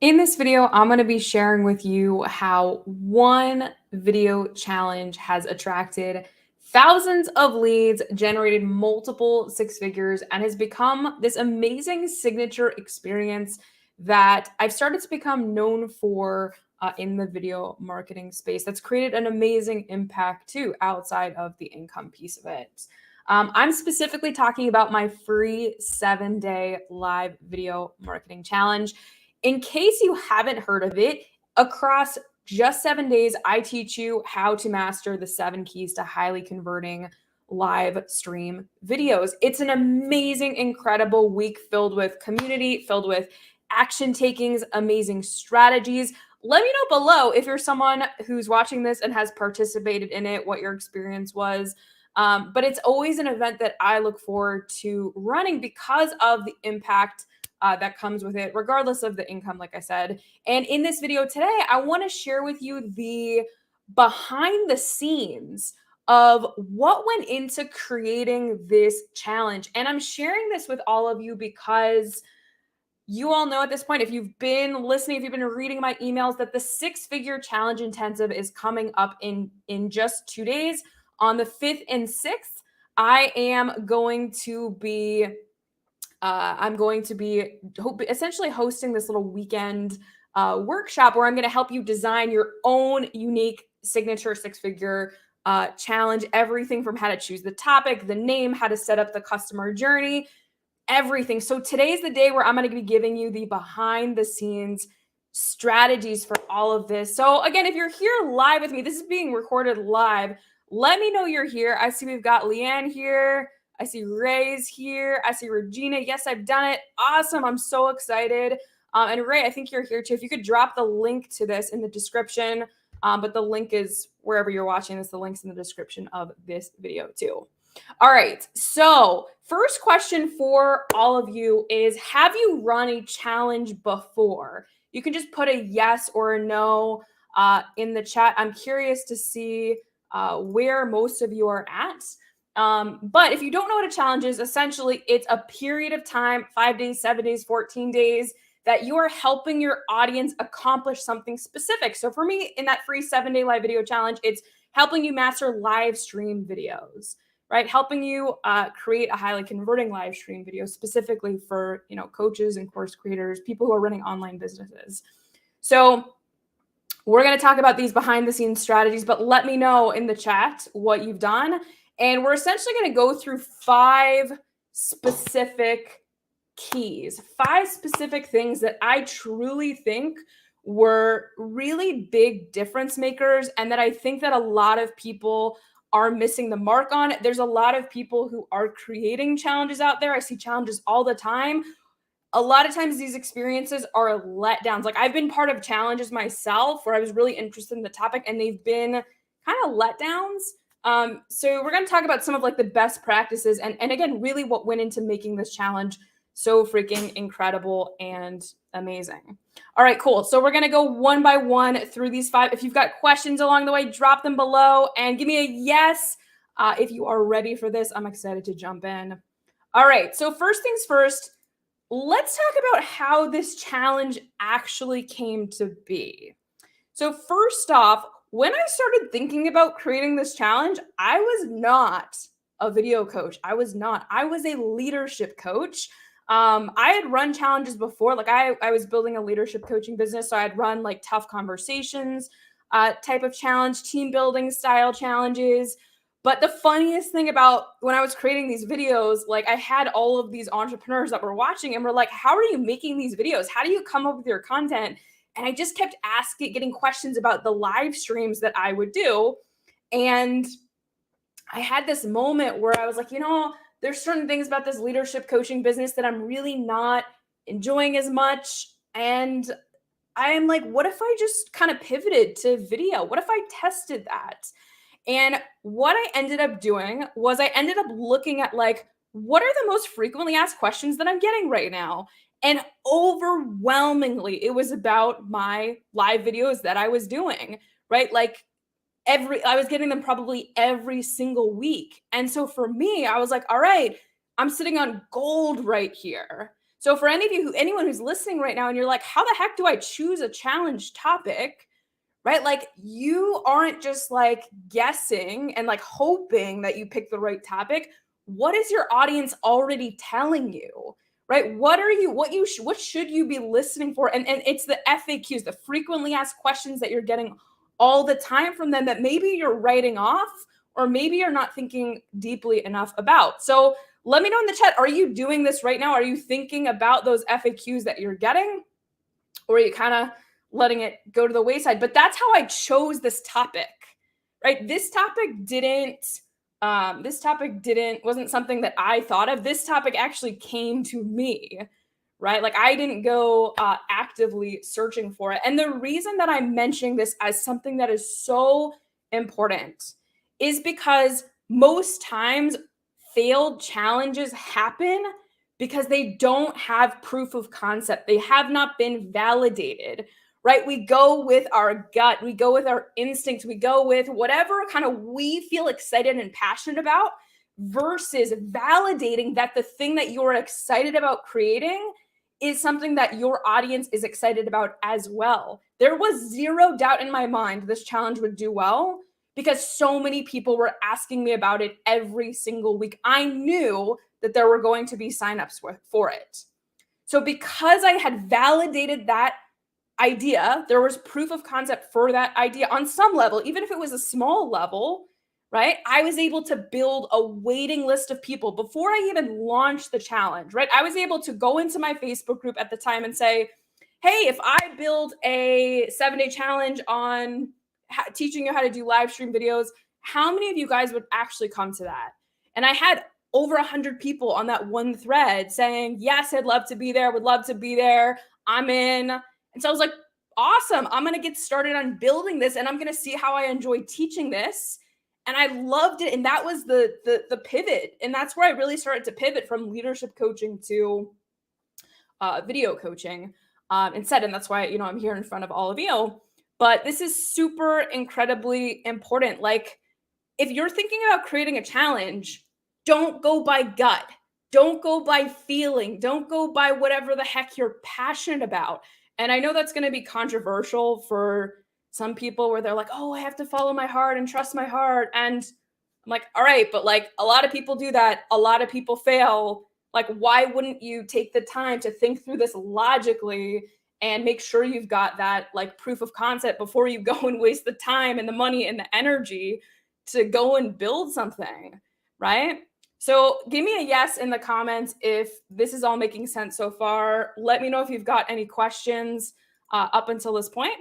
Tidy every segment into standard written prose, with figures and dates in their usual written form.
In this video, I'm going to be sharing with you how one video challenge has attracted thousands of leads, generated multiple six figures, and has become this amazing signature experience that I've started to become known for in the video marketing space. That's created an amazing impact too outside of the income piece of it. I'm specifically talking about my free 7-day live video marketing challenge. In case you haven't heard of it, across just 7 days, I teach you how to master the 7 keys to highly converting live stream videos. It's an amazing, incredible week filled with community, filled with action takings, amazing strategies. Let me know below if you're someone who's watching this and has participated in it, what your experience was. But it's always an event that I look forward to running because of the impact that comes with it, regardless of the income, like I said. And in this video today, I want to share with you the behind the scenes of what went into creating this challenge. And I'm sharing this with all of you because you all know at this point, if you've been listening, if you've been reading my emails, that the 6-figure challenge intensive is coming up in just 2 days. On the 5th and 6th, I am going to be essentially hosting this little weekend workshop where I'm going to help you design your own unique signature 6-figure challenge. Everything from how to choose the topic, the name, how to set up the customer journey, everything. So today's the day where I'm going to be giving you the behind the scenes strategies for all of this. So again, if you're here live with me, this is being recorded live. Let me know you're here. I see we've got Leanne here. I see Ray's here. I see Regina. Yes, I've done it. Awesome. I'm so excited. And Ray, I think you're here too. If you could drop the link to this in the description, but the link is wherever you're watching this. The link's in the description of this video too. All right. So first question for all of you is, have you run a challenge before? You can just put a yes or a no in the chat. I'm curious to see where most of you are at. But if you don't know what a challenge is, essentially it's a period of time, 5 days, 7 days, 14 days, that you are helping your audience accomplish something specific. So for me, in that free 7-day live video challenge, it's helping you master live stream videos, right? Helping you create a highly converting live stream video specifically for, coaches and course creators, people who are running online businesses. So we're going to talk about these behind the scenes strategies, but let me know in the chat what you've done. And we're essentially going to go through 5 specific keys, 5 specific things that I truly think were really big difference makers, and that I think that a lot of people are missing the mark on. There's a lot of people who are creating challenges out there. I see challenges all the time. A lot of times these experiences are letdowns. Like, I've been part of challenges myself where I was really interested in the topic and they've been kind of letdowns. So we're going to talk about some of like the best practices and again, really what went into making this challenge so freaking incredible and amazing. All right, cool. So we're going to go one by one through these 5. If you've got questions along the way, drop them below and give me a yes if you are ready for this. I'm excited to jump in. All right. So first things first, let's talk about how this challenge actually came to be. So first off, when I started thinking about creating this challenge, I was not a video coach. I was a leadership coach. I had run challenges before. Like I was building a leadership coaching business. So I'd run like tough conversations type of challenge, team building style challenges. But the funniest thing about when I was creating these videos, like I had all of these entrepreneurs that were watching and were like, how are you making these videos? How do you come up with your content? And I just kept getting questions about the live streams that I would do. And I had this moment where I was like, there's certain things about this leadership coaching business that I'm really not enjoying as much. And I am like, what if I just kind of pivoted to video? What if I tested that? And what I ended up doing was I ended up looking at like, what are the most frequently asked questions that I'm getting right now? And overwhelmingly, it was about my live videos that I was doing, right? Like I was getting them probably every single week. And so for me, I was like, all right, I'm sitting on gold right here. So for anyone who's listening right now and you're like, how the heck do I choose a challenge topic? Right? Like you aren't just like guessing and like hoping that you pick the right topic. What is your audience already telling you? Right? What should you be listening for? And it's the FAQs, the frequently asked questions that you're getting all the time from them that maybe you're writing off or maybe you're not thinking deeply enough about. So let me know in the chat, are you doing this right now? Are you thinking about those FAQs that you're getting? Or are you kind of letting it go to the wayside? But that's how I chose this topic, right? This topic wasn't something that I thought of. This topic actually came to me, right? Like I didn't go actively searching for it. And the reason that I'm mentioning this as something that is so important is because most times failed challenges happen because they don't have proof of concept. They have not been validated, right? We go with our gut, we go with our instincts, we go with whatever kind of we feel excited and passionate about versus validating that the thing that you're excited about creating is something that your audience is excited about as well. There was zero doubt in my mind this challenge would do well because so many people were asking me about it every single week. I knew that there were going to be signups for it. So because I had validated that idea, there was proof of concept for that idea on some level, even if it was a small level, right? I was able to build a waiting list of people before I even launched the challenge, right? I was able to go into my Facebook group at the time and say, hey, if I build a 7-day challenge on teaching you how to do live stream videos, how many of you guys would actually come to that? And I had over 100 people on that one thread saying, yes, I'd love to be there, would love to be there, I'm in. And so I was like, awesome, I'm going to get started on building this and I'm going to see how I enjoy teaching this. And I loved it. And that was the pivot. And that's where I really started to pivot from leadership coaching to video coaching instead. And that's why, I'm here in front of all of you. But this is super incredibly important. Like if you're thinking about creating a challenge, don't go by gut. Don't go by feeling. Don't go by whatever the heck you're passionate about. And I know that's going to be controversial for some people where they're like, oh, I have to follow my heart and trust my heart. And I'm like, all right, but like a lot of people do that. A lot of people fail. Like, why wouldn't you take the time to think through this logically and make sure you've got that like proof of concept before you go and waste the time and the money and the energy to go and build something, right? So give me a yes in the comments if this is all making sense so far. Let me know if you've got any questions up until this point.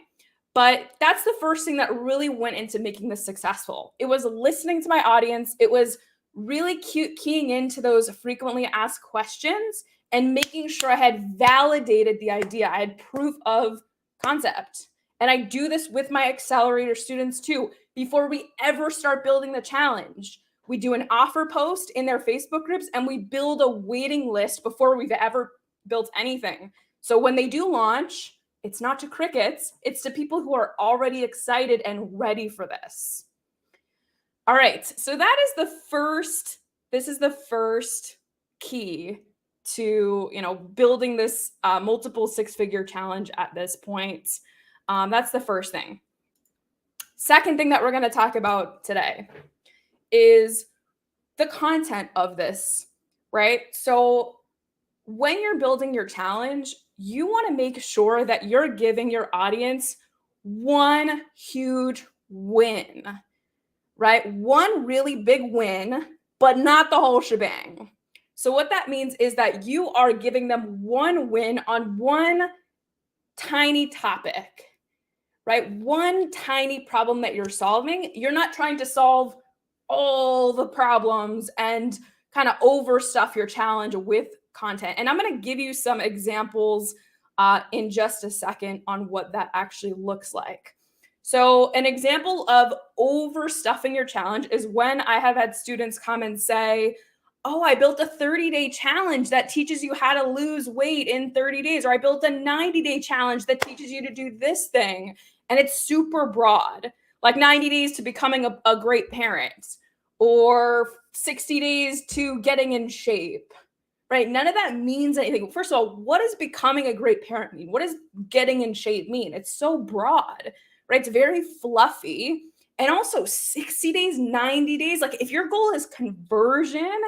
But that's the first thing that really went into making this successful. It was listening to my audience. It was really keying into those frequently asked questions and making sure I had validated the idea. I had proof of concept. And I do this with my accelerator students too. Before we ever start building the challenge, we do an offer post in their Facebook groups and we build a waiting list before we've ever built anything. So when they do launch, it's not to crickets, it's to people who are already excited and ready for this. All right, so that is this is the first key to, building this multiple six-figure challenge at this point. That's the first thing. Second thing that we're going to talk about today is the content of this, right? So when you're building your challenge, you want to make sure that you're giving your audience one huge win, right? One really big win, but not the whole shebang. So what that means is that you are giving them one win on one tiny topic, right? One tiny problem that you're solving. You're not trying to solve all the problems and kind of overstuff your challenge with content. And I'm going to give you some examples in just a second on what that actually looks like. So an example of overstuffing your challenge is when I have had students come and say, oh, I built a 30-day challenge that teaches you how to lose weight in 30 days, or I built a 90-day challenge that teaches you to do this thing. And it's super broad, like 90 days to becoming a great parent, or 60 days to getting in shape, right? None of that means anything. First of all, what does becoming a great parent mean? What does getting in shape mean? It's so broad, right? It's very fluffy. And also 60 days, 90 days. Like if your goal is conversion,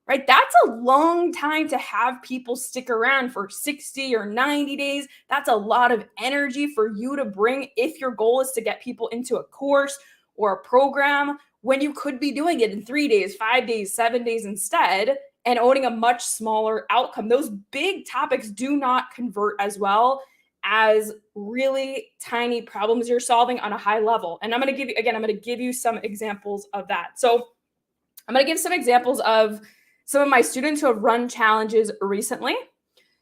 right? That's a long time to have people stick around for 60 or 90 days. That's a lot of energy for you to bring if your goal is to get people into a course or a program when you could be doing it in 3 days, 5 days, 7 days instead and owning a much smaller outcome. Those big topics do not convert as well as really tiny problems you're solving on a high level. And I'm going to give you some examples of that. So I'm going to give some examples of some of my students who have run challenges recently.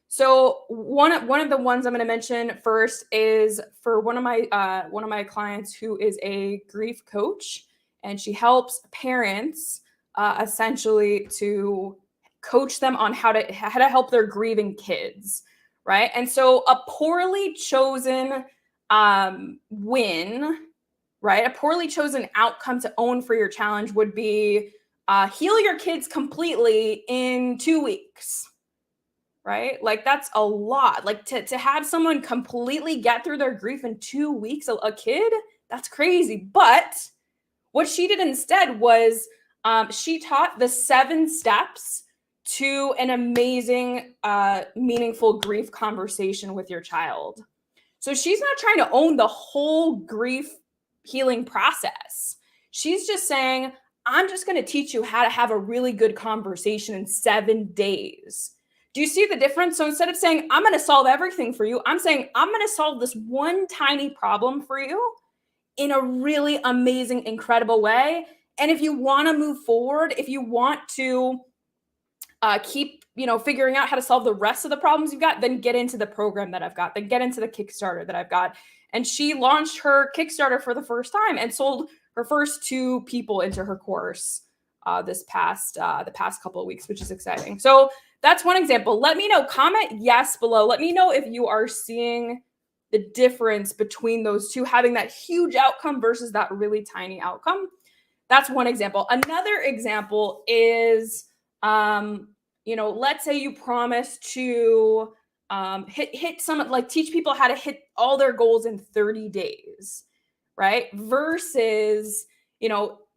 So one of the ones I'm going to mention first is for one of my clients who is a grief coach, and she helps parents essentially to coach them on how to help their grieving kids, right? And so a poorly chosen win, right? A poorly chosen outcome to own for your challenge would be heal your kids completely in 2 weeks, right? Like that's a lot. Like to have someone completely get through their grief in 2 weeks, a kid, that's crazy. But what she did instead was she taught the 7 steps to an amazing, meaningful grief conversation with your child. So she's not trying to own the whole grief healing process. She's just saying, I'm just going to teach you how to have a really good conversation in 7 days. Do you see the difference? So instead of saying, I'm going to solve everything for you, I'm saying, I'm going to solve this one tiny problem for you in a really amazing, incredible way. And if you want to move forward, if you want to keep, figuring out how to solve the rest of the problems you've got, then get into the program that I've got, then get into the Kickstarter that I've got. And she launched her Kickstarter for the first time and sold her first 2 people into her course the past couple of weeks, which is exciting. So that's one example. Let me know, comment yes below. Let me know if you are seeing the difference between those two, having that huge outcome versus that really tiny outcome. That's one example. Another example is, let's say you promise to hit some, like teach people how to hit all their goals in 30 days, right? Versus,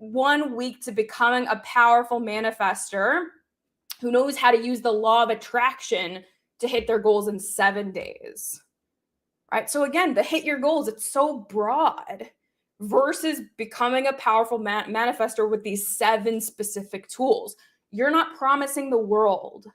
1 week to becoming a powerful manifester who knows how to use the law of attraction to hit their goals in 7 days, right? So again, the hit your goals, it's so broad versus becoming a powerful manifester with these 7 specific tools. You're not promising the world.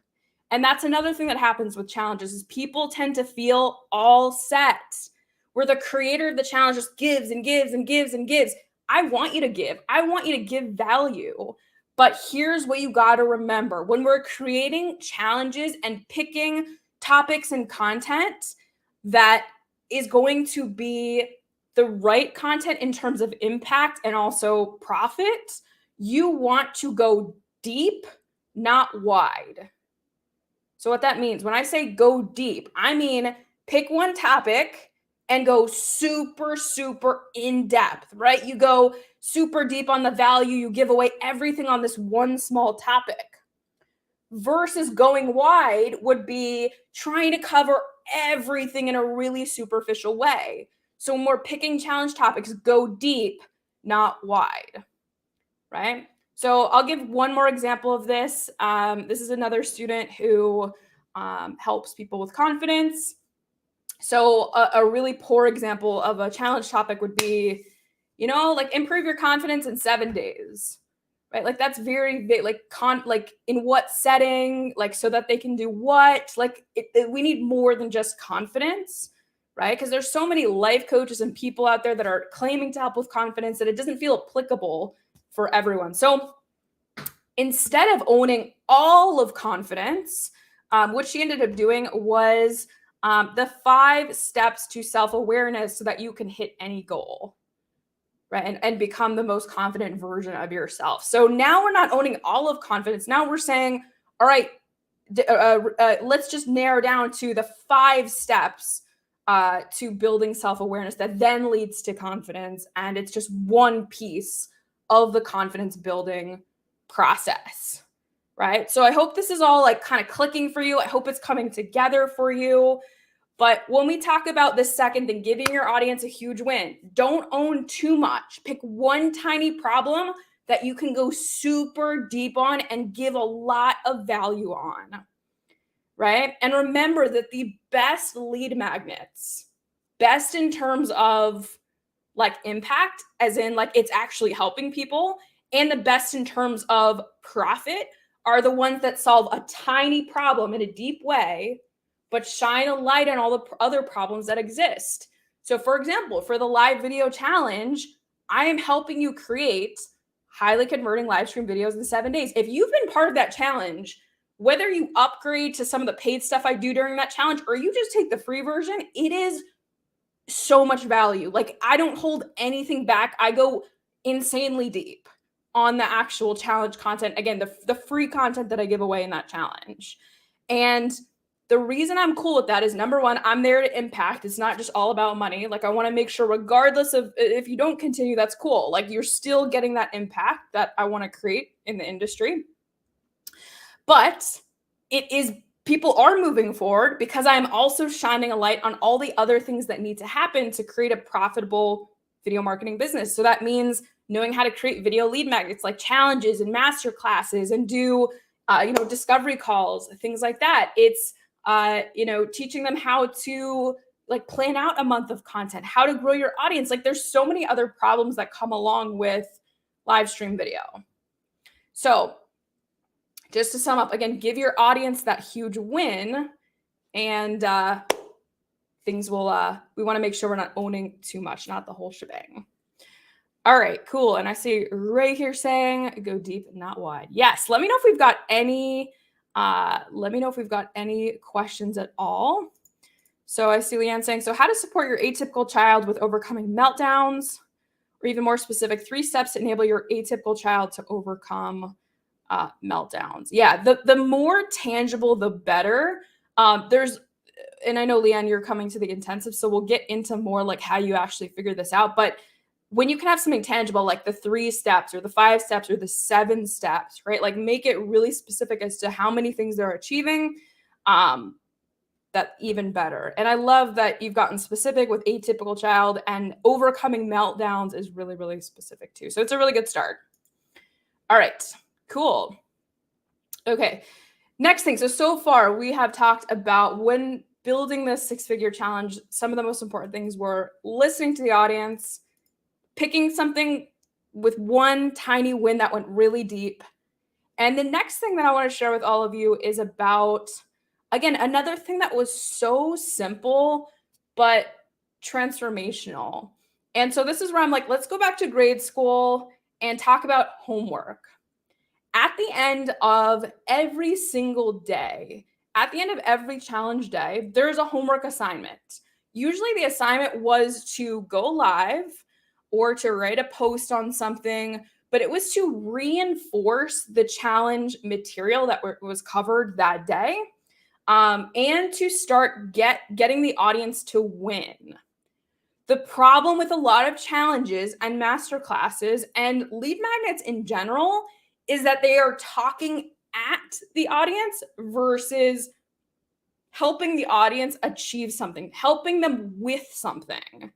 And that's another thing that happens with challenges is people tend to feel all set, where the creator of the challenge just gives and gives and gives and gives. I want you to give. I want you to give value. But here's what you got to remember. When we're creating challenges and picking topics and content that is going to be the right content in terms of impact and also profit, you want to go deep, not wide. So what that means, when I say go deep, I mean pick one topic and go super, super in depth, right? You go super deep on the value, you give away everything on this one small topic. Versus going wide would be trying to cover everything in a really superficial way. So when we're picking challenge topics, go deep, not wide, right? So I'll give one more example of this. This is another student who helps people with confidence. So a really poor example of a challenge topic would be, improve your confidence in 7 days, right? Like that's very like in what setting, like so that they can do what, we need more than just confidence, right? Because there's so many life coaches and people out there that are claiming to help with confidence that it doesn't feel applicable for everyone. So instead of owning all of confidence, what she ended up doing was the 5 steps to self-awareness so that you can hit any goal, right? And become the most confident version of yourself. So now we're not owning all of confidence. Now we're saying, all right, let's just narrow down to the 5 steps to building self-awareness that then leads to confidence. And it's just one piece of the confidence building process, right? So I hope this is all like kind of clicking for you. I hope it's coming together for you. But when we talk about the second thing, giving your audience a huge win, don't own too much. Pick one tiny problem that you can go super deep on and give a lot of value on, right? And remember that the best lead magnets, best in terms of like impact, as in like it's actually helping people, and the best in terms of profit are the ones that solve a tiny problem in a deep way, but shine a light on all the other problems that exist. So for example, for the live video challenge, I am helping you create highly converting live stream videos in 7 days. If you've been part of that challenge, whether you upgrade to some of the paid stuff I do during that challenge or you just take the free version, it is so much value. Like I don't hold anything back. I go insanely deep on the actual challenge content. Again, the free content that I give away in that challenge. And the reason I'm cool with that is number one, I'm there to impact. It's not just all about money. Like I want to make sure regardless of if you don't continue, that's cool. Like you're still getting that impact that I want to create in the industry. But it is people are moving forward because I'm also shining a light on all the other things that need to happen to create a profitable video marketing business. So that means knowing how to create video lead magnets like challenges and master classes and do, discovery calls, things like that. It's, teaching them how to like plan out a month of content, how to grow your audience. Like there's so many other problems that come along with live stream video. So just to sum up, again, give your audience that huge win and things will, we want to make sure we're not owning too much, not the whole shebang. All right, cool. And I see Ray here saying, go deep, not wide. Yes, let me know if we've got any questions at all. So I see Leanne saying, so how to support your atypical child with overcoming meltdowns, or even more specific, 3 steps to enable your atypical child to overcome meltdowns. Yeah, the more tangible, the better. And I know, Leanne, you're coming to the intensive, so we'll get into more like how you actually figure this out. But when you can have something tangible, like the 3 steps or the 5 steps or the 7 steps, right? Like make it really specific as to how many things they're achieving. That even better. And I love that you've gotten specific with atypical child, and overcoming meltdowns is really, really specific too. So it's a really good start. All right, cool. Okay, next thing. So far we have talked about when building this 6-figure challenge, some of the most important things were listening to the audience, picking something with one tiny win that went really deep. And the next thing that I want to share with all of you is about, again, another thing that was so simple, but transformational. And so this is where I'm like, let's go back to grade school and talk about homework. At the end of every single day, at the end of every challenge day, there's a homework assignment. Usually the assignment was to go live or to write a post on something, but it was to reinforce the challenge material that was covered that day, and to start getting the audience to win. The problem with a lot of challenges and master classes and lead magnets in general is that they are talking at the audience versus helping the audience achieve something, helping them with something,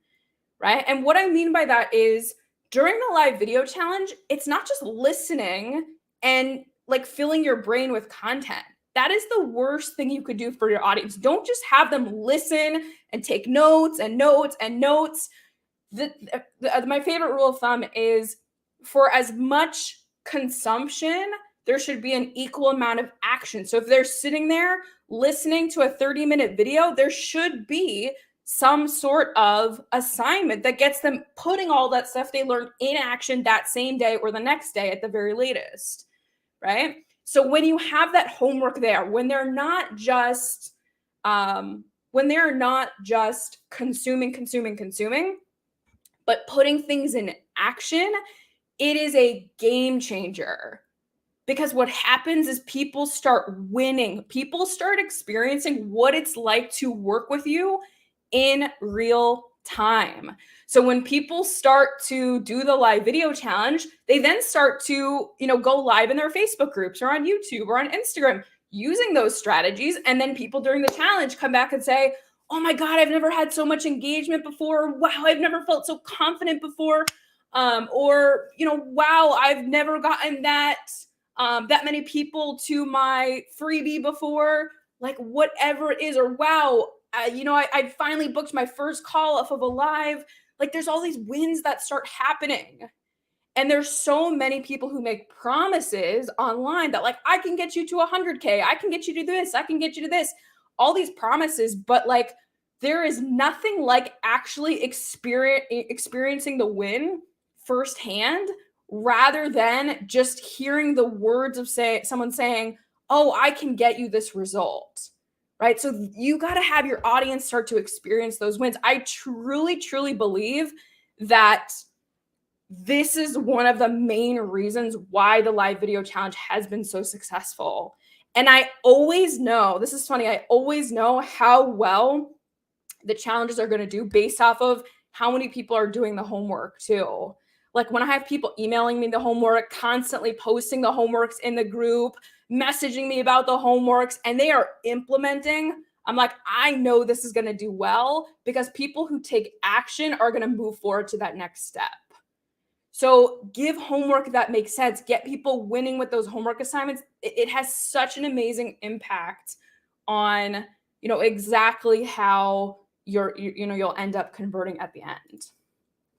right? And what I mean by that is during the live video challenge, it's not just listening and like filling your brain with content. That is the worst thing you could do for your audience. Don't just have them listen and take notes and notes and notes. My favorite rule of thumb is for as much consumption, there should be an equal amount of action. So if they're sitting there listening to a 30-minute video, there should be some sort of assignment that gets them putting all that stuff they learned in action that same day or the next day at the very latest, right? So when you have that homework there, when they're not just consuming, but putting things in action, it is a game changer. Because what happens is people start winning. People start experiencing what it's like to work with you in real time. So when people start to do the live video challenge, they then start to, go live in their Facebook groups or on YouTube or on Instagram using those strategies. And then people during the challenge come back and say, oh my God, I've never had so much engagement before. Wow, I've never felt so confident before. Wow, I've never gotten that many people to my freebie before. Like whatever it is, or wow, I finally booked my first call off of a live. Like there's all these wins that start happening. And there's so many people who make promises online that like, I can get you to 100K. I can get you to this. I can get you to this. All these promises, but like there is nothing like actually experiencing the win firsthand rather than just hearing the words of someone saying, oh, I can get you this result, right? So you got to have your audience start to experience those wins. I truly, truly believe that this is one of the main reasons why the live video challenge has been so successful. And I always know, this is funny, I always know how well the challenges are going to do based off of how many people are doing the homework too. Like when I have people emailing me the homework, constantly posting the homeworks in the group, messaging me about the homeworks, and they are implementing, I'm like, I know this is going to do well because people who take action are going to move forward to that next step. So give homework that makes sense. Get people winning with those homework assignments. It has such an amazing impact on, exactly how you'll end up converting at the end.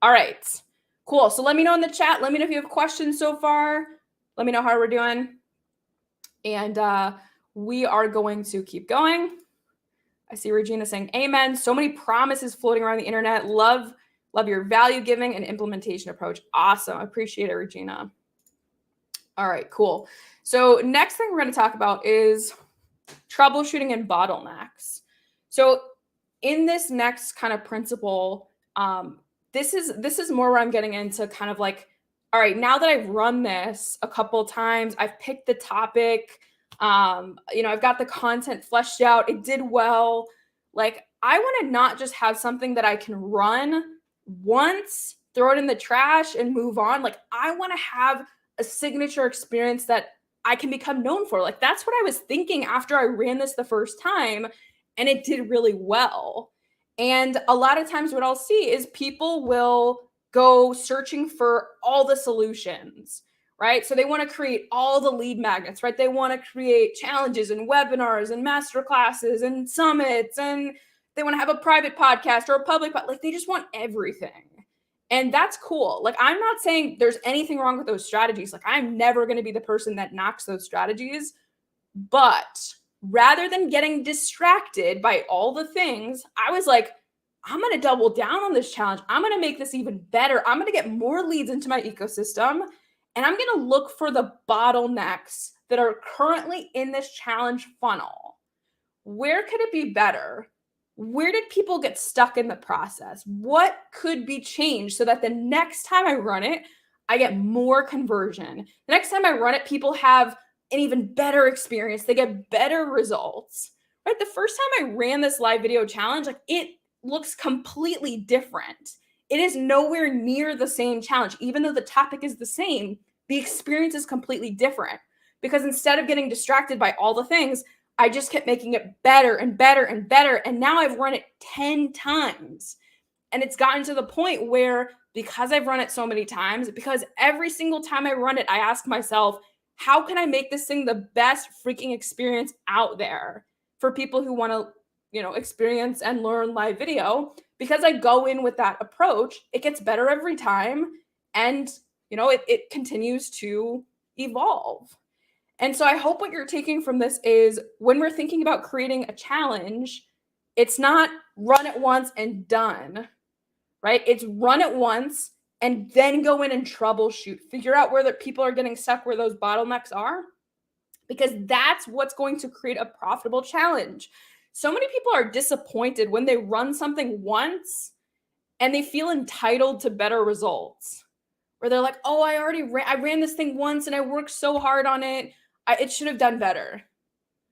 All right, cool. So let me know in the chat. Let me know if you have questions so far. Let me know how we're doing. And we are going to keep going. I see Regina saying amen. So many promises floating around the internet. Love your value giving and implementation approach. Awesome. I appreciate it, Regina. All right, cool. So next thing we're going to talk about is troubleshooting and bottlenecks. So in this next kind of principle, this is more where I'm getting into kind of like, all right, now that I've run this a couple times, I've picked the topic, I've got the content fleshed out, it did well. Like I want to not just have something that I can run once, throw it in the trash and move on. Like I want to have a signature experience that I can become known for. Like that's what I was thinking after I ran this the first time and it did really well. And a lot of times what I'll see is people will go searching for all the solutions, right? So they want to create all the lead magnets, right? They want to create challenges and webinars and masterclasses and summits, and they want to have a private podcast or a public podcast. Like they just want everything. And that's cool. Like I'm not saying there's anything wrong with those strategies. Like I'm never going to be the person that knocks those strategies. But rather than getting distracted by all the things, I was like, I'm going to double down on this challenge. I'm going to make this even better. I'm going to get more leads into my ecosystem. And I'm going to look for the bottlenecks that are currently in this challenge funnel. Where could it be better? Where did people get stuck in the process? What could be changed so that the next time I run it, I get more conversion? The next time I run it, people have an even better experience. They get better results, right? The first time I ran this live video challenge, like it looks completely different. It is nowhere near the same challenge. Even though the topic is the same, the experience is completely different because instead of getting distracted by all the things, I just kept making it better and better and better. And now I've run it 10 times. And it's gotten to the point where because I've run it so many times, because every single time I run it, I ask myself, how can I make this thing the best freaking experience out there for people who want to, experience and learn live video? Because I go in with that approach, it gets better every time. And, it continues to evolve. And so I hope what you're taking from this is when we're thinking about creating a challenge, it's not run it once and done, right? It's run it once and then go in and troubleshoot, figure out where the people are getting stuck, where those bottlenecks are, because that's what's going to create a profitable challenge. So many people are disappointed when they run something once and they feel entitled to better results, where they're like, oh, I ran this thing once and I worked so hard on it. It should have done better.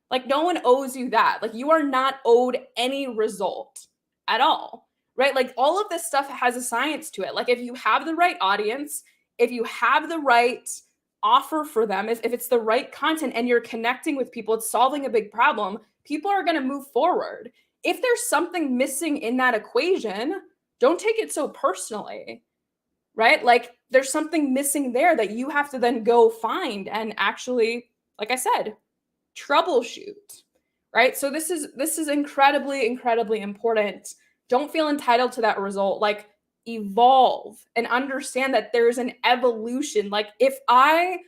Like no one owes you that. Like you are not owed any result at all, right? Like all of this stuff has a science to it. Like if you have the right audience, if you have the right offer for them, if it's the right content and you're connecting with people, it's solving a big problem, people are going to move forward. If there's something missing in that equation, don't take it so personally, right? Like there's something missing there that you have to then go find and actually, like I said, troubleshoot, right? So this is incredibly, incredibly important. Don't feel entitled to that result. Like evolve and understand that there's an evolution. Like if I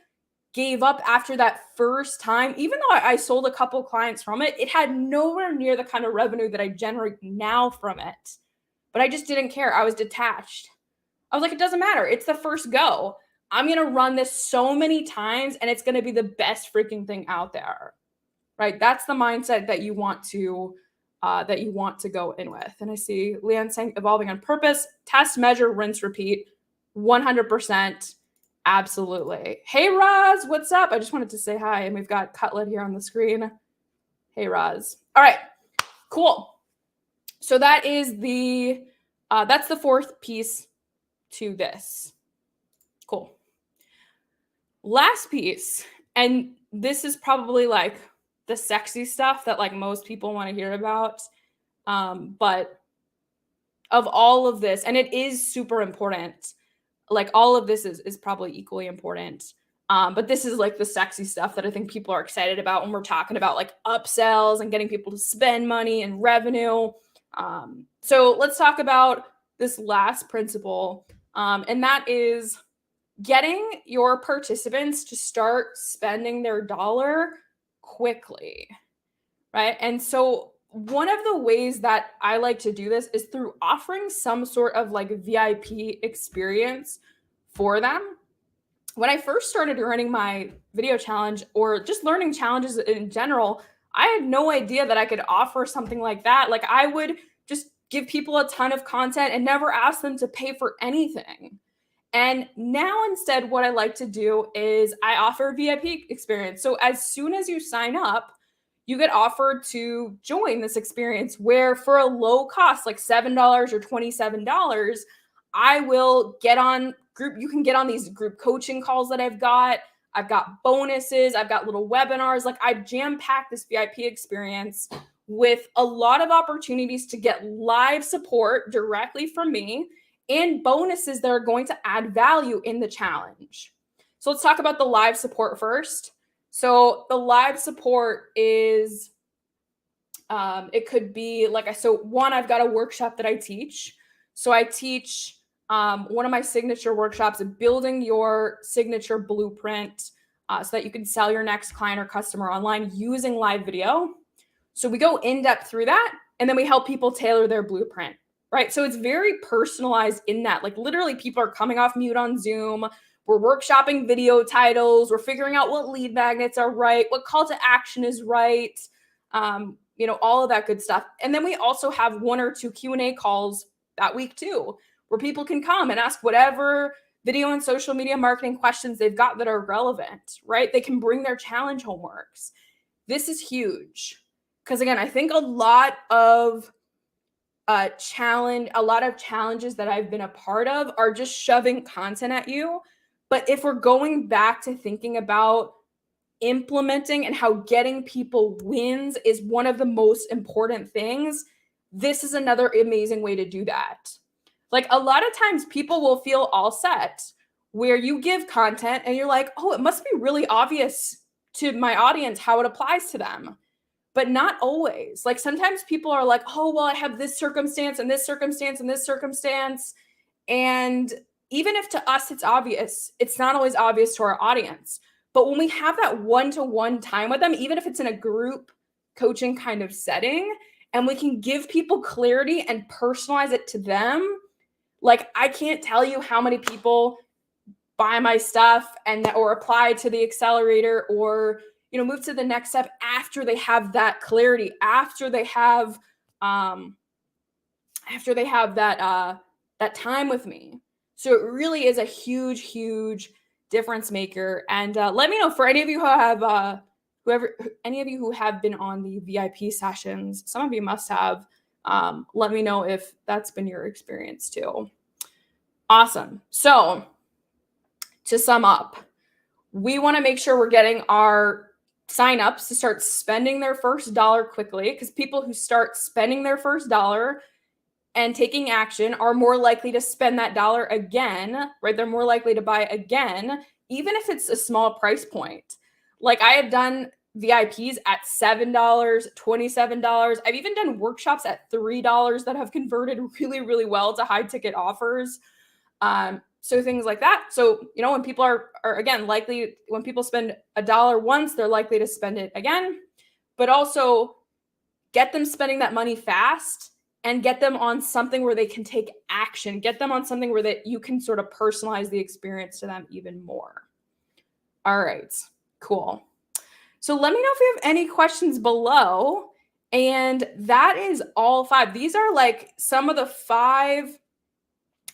gave up after that first time, even though I sold a couple clients from it, it had nowhere near the kind of revenue that I generate now from it. But I just didn't care. I was detached. I was like, it doesn't matter. It's the first go. I'm going to run this so many times and it's going to be the best freaking thing out there. Right? That's the mindset that you want to go in with. And I see Leanne saying evolving on purpose, test, measure, rinse, repeat. 100%. Absolutely. Hey, Roz, what's up? I just wanted to say hi. And we've got Cutlet here on the screen. Hey, Roz. All right, cool. So that is that's the fourth piece to this. Cool. Last piece, and this is probably like the sexy stuff that like most people want to hear about. But of all of this, and it is super important, like all of this is probably equally important. But this is like the sexy stuff that I think people are excited about when we're talking about like upsells and getting people to spend money and revenue. So let's talk about this last principle. And that is getting your participants to start spending their dollar quickly, right? And so one of the ways that I like to do this is through offering some sort of like VIP experience for them. When I first started running my video challenge or just learning challenges in general, I had no idea that I could offer something like that. Like I would just give people a ton of content and never ask them to pay for anything. And now instead, what I like to do is I offer VIP experience. So as soon as you sign up, you get offered to join this experience where for a low cost, like $7 or $27, I will get on group. You can get on these group coaching calls that I've got. I've got bonuses. I've got little webinars. Like I've jam-packed this VIP experience with a lot of opportunities to get live support directly from me and bonuses that are going to add value in the challenge. So let's talk about the live support first. So the live support is, it could be like, I've got a workshop that I teach. So I teach one of my signature workshops of building your signature blueprint so that you can sell your next client or customer online using live video. So we go in depth through that, and then we help people tailor their blueprint, right? So it's very personalized in that, like literally people are coming off mute on Zoom. We're workshopping video titles. We're figuring out what lead magnets are right, what call to action is right, all of that good stuff. And then we also have 1 or 2 Q&A calls that week too, where people can come and ask whatever video and social media marketing questions they've got that are relevant, right? They can bring their challenge homeworks. This is huge. Because again, I think a lot of challenges that I've been a part of are just shoving content at you. But if we're going back to thinking about implementing and how getting people wins is one of the most important things, this is another amazing way to do that. Like a lot of times people will feel all set where you give content and you're like, oh, it must be really obvious to my audience how it applies to them. But not always. Like sometimes people are like, oh, well, I have this circumstance and this circumstance and this circumstance. And even if to us it's obvious, it's not always obvious to our audience. But when we have that one-to-one time with them, even if it's in a group coaching kind of setting, and we can give people clarity and personalize it to them, like I can't tell you how many people buy my stuff or apply to the accelerator or move to the next step after they have that clarity, after they have that time with me. So it really is a huge, huge difference maker. And let me know for any of you who have, who have been on the VIP sessions. Some of you must have. Let me know if that's been your experience too. Awesome. So to sum up, we want to make sure we're getting our signups to start spending their first dollar quickly, because people who start spending their first dollar and taking action are more likely to spend that dollar again, right? They're more likely to buy again, even if it's a small price point. Like I have done VIPs at $7, $27. I've even done workshops at $3 that have converted really, really well to high ticket offers. So things like that. So, when people are again, likely, when people spend a dollar once, they're likely to spend it again, but also get them spending that money fast and get them on something where they can take action, get them on something where that you can sort of personalize the experience to them even more. All right, cool. So let me know if you have any questions below. And that is all 5. These are like some of the 5,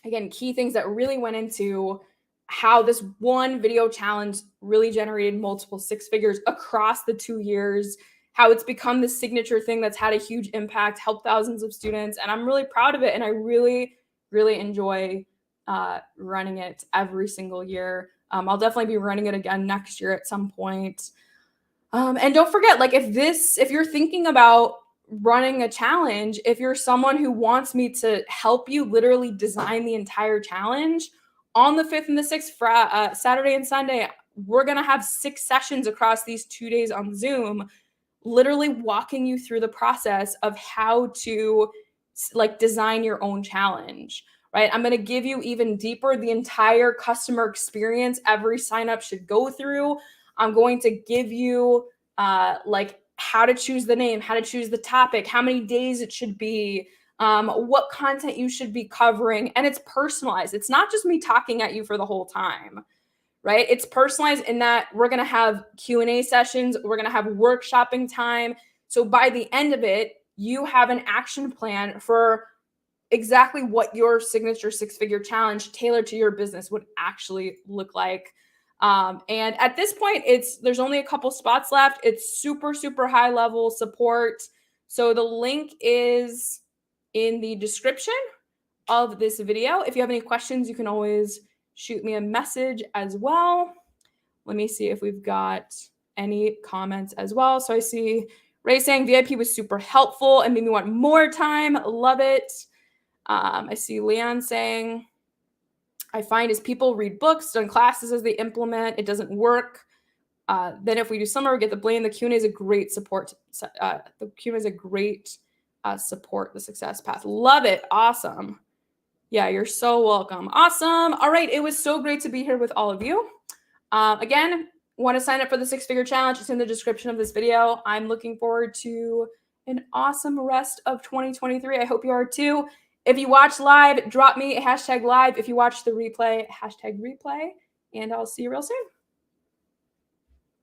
again, key things that really went into how this one video challenge really generated multiple 6 figures across the 2 years, how it's become this signature thing that's had a huge impact, helped thousands of students. And I'm really proud of it. And I really, really enjoy running it every single year. I'll definitely be running it again next year at some point. And don't forget, like if you're thinking about running a challenge, if you're someone who wants me to help you literally design the entire challenge, on the 5th and the 6th, Saturday and Sunday, we're going to have 6 sessions across these 2 days on Zoom, literally walking you through the process of how to like design your own challenge, right? I'm going to give you even deeper the entire customer experience every sign up should go through. I'm going to give you like how to choose the name, how to choose the topic, how many days it should be, what content you should be covering. And it's personalized. It's not just me talking at you for the whole time, right? It's personalized in that we're going to have Q&A sessions. We're going to have workshopping time. So by the end of it, you have an action plan for exactly what your signature 6-figure challenge tailored to your business would actually look like. And at this point, there's only a couple spots left. It's super, super high level support. So the link is in the description of this video. If you have any questions, you can always shoot me a message as well. Let me see if we've got any comments as well. So I see Ray saying VIP was super helpful and made me want more time. Love it. I see Leon saying, I find as people read books, done classes as they implement, it doesn't work. Then if we do summer, we get the blame. The Q&A is a great support. The Q&A is a great support the success path. Love it. Awesome. Yeah, you're so welcome. Awesome. All right. It was so great to be here with all of you. Again, want to sign up for the 6-figure challenge? It's in the description of this video. I'm looking forward to an awesome rest of 2023. I hope you are too. If you watch live, drop me a #live. If you watch the replay, #replay. And I'll see you real soon.